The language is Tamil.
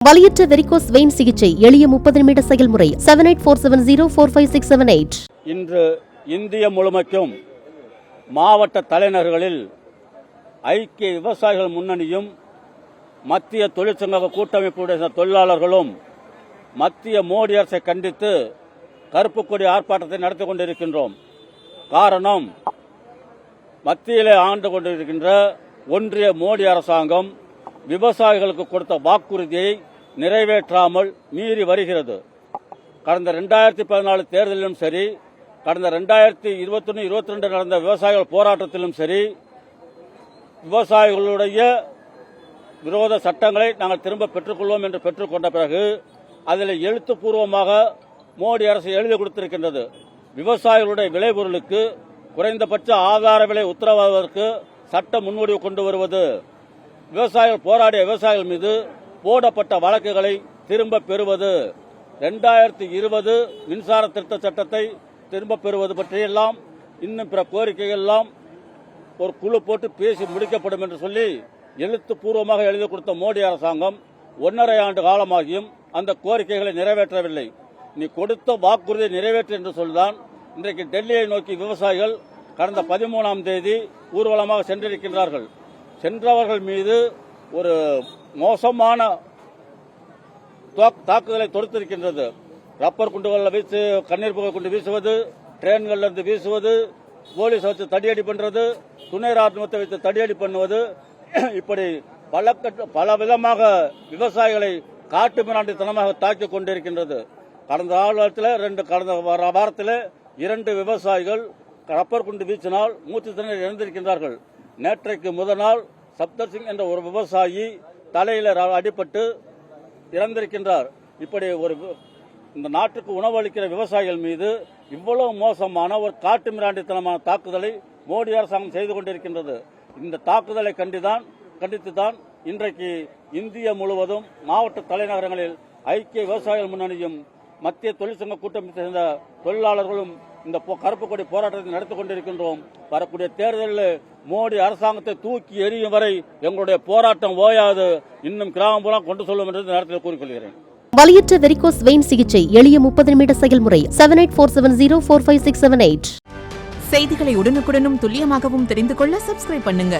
வலியற்ற வெரிகோஸ் வெயின் சிகிச்சை எளிய 30 நிமிட செயல்முறை 7847045678. இன்று இந்திய முழுமைக்கும் மாவட்ட தலைநகர்களில் ஐக்கிய விவசாயிகள் முன்னணியும் மத்திய தொழிற்சங்க கூட்டமைப்புடைய தொழிலாளர்களும் மத்திய மோடி அரசை கண்டித்து கருப்பு கொடி ஆர்ப்பாட்டத்தை நடத்தி கொண்டிருக்கின்றோம். காரணம், மத்தியிலே ஆண்டு கொண்டிருக்கின்ற ஒன்றிய மோடி அரசாங்கம் விவசாயிகளுக்கு கொடுத்த வாக்குறுதியை நிறைவேற்றாமல் மீறி வருகிறது. கடந்த 2014 தேர்தலிலும் சரி, கடந்த 2021-22 நடந்த விவசாயிகள் போராட்டத்திலும் சரி, விவசாயிகளுடைய விரோத சட்டங்களை நாங்கள் திரும்ப பெற்றுக்கொள்வோம் என்று பெற்றுக்கொண்ட பிறகு அதில் எழுத்துப்பூர்வமாக மோடி அரசு எழுதி கொடுத்திருக்கின்றது. விவசாயிகளுடைய விளைபொருளுக்கு குறைந்தபட்ச ஆதார விலை உத்தரவாதத்திற்கு சட்ட முன்வடிவு கொண்டு வருவது, விவசாயிகள் போராடிய விவசாயிகள் மீது போடப்பட்ட வழக்குகளை திரும்ப பெறுவது, 2020 மின்சார திருத்த சட்டத்தை திரும்ப பெறுவது பற்றியெல்லாம் இன்னும் பிற கோரிக்கைகள் எல்லாம் ஒரு குழு போட்டு பேசி முடிக்கப்படும் என்று சொல்லி எழுத்துப்பூர்வமாக எழுதி கொடுத்த மோடி அரசாங்கம் 1.5 ஆண்டு காலமாகியும் அந்த கோரிக்கைகளை நிறைவேற்றவில்லை. நீ கொடுத்த வாக்குறுதியை நிறைவேற்று என்று சொல்லிதான் இன்றைக்கு டெல்லியை நோக்கி விவசாயிகள் கடந்த 13ஆம் தேதி ஊர்வலமாக சென்றிருக்கின்றார்கள். சென்றவர்கள் மீது ஒரு மோசமான தாக்குதலை தொடுத்திருக்கின்றது. ரப்பர் குண்டுகளில் வீசி, கண்ணீர் புகை குண்டு வீசுவது, ட்ரெயின்களில் இருந்து வீசுவது, போலீஸ் வச்சு தடியடி பண்றது, துணை ராணுவத்தை வைத்து தடியடி பண்ணுவது, இப்படி பல விதமாக விவசாயிகளை காட்டு மிராண்டித்தனமாக தாக்கிக் கொண்டிருக்கின்றது. கடந்த வாரத்தில் 2 விவசாயிகள் ரப்பர் குண்டு வீசினால் மூச்சு திணறி இறந்திருக்கின்றார்கள். நேற்றைக்கு முதல் நாள் சப்தர் சிங் என்ற ஒரு விவசாயி தலையில் அடிபட்டு இறந்திருக்கின்றார். இப்படி இந்த நாட்டுக்கு உணவளிக்கிற விவசாயிகள் மீது இவ்வளவு மோசமான ஒரு காட்டு மிராண்டித்தனமான தாக்குதலை மோடி அரசாங்கம் செய்து கொண்டிருக்கின்றது. இந்த தாக்குதலை கண்டித்துதான் இன்றைக்கு இந்திய முழுவதும் மாவட்ட தலைநகரங்களில் ஐக்கிய விவசாயிகள் முன்னணியும் மத்திய தொழிற்சங்க கூட்டமைப்பை சேர்ந்த தொழிலாளர்களும் இந்த கருப்பு கொடி போராட்டத்தை நடத்தி கொண்டிருக்கின்றோம். வரக்கூடிய தேர்தலில் மோடி அரசாங்கத்தை தூக்கி எறியும் வரை எங்களுடைய போராட்டம் ஓயாது, இன்னும் கிராமப்புறம் கொண்டு செல்லும் என்று நேரத்தில் கூறிக்கொள்கிறேன். வலியற்ற வெரிகோஸ் வெயின் சிகிச்சை எளிய 30 நிமிட செயல்முறை 7847045678. செய்திகளை உடனுக்குடனும் துல்லியமாகவும் தெரிந்து கொள்ள சப்ஸ்கிரைப் பண்ணுங்க.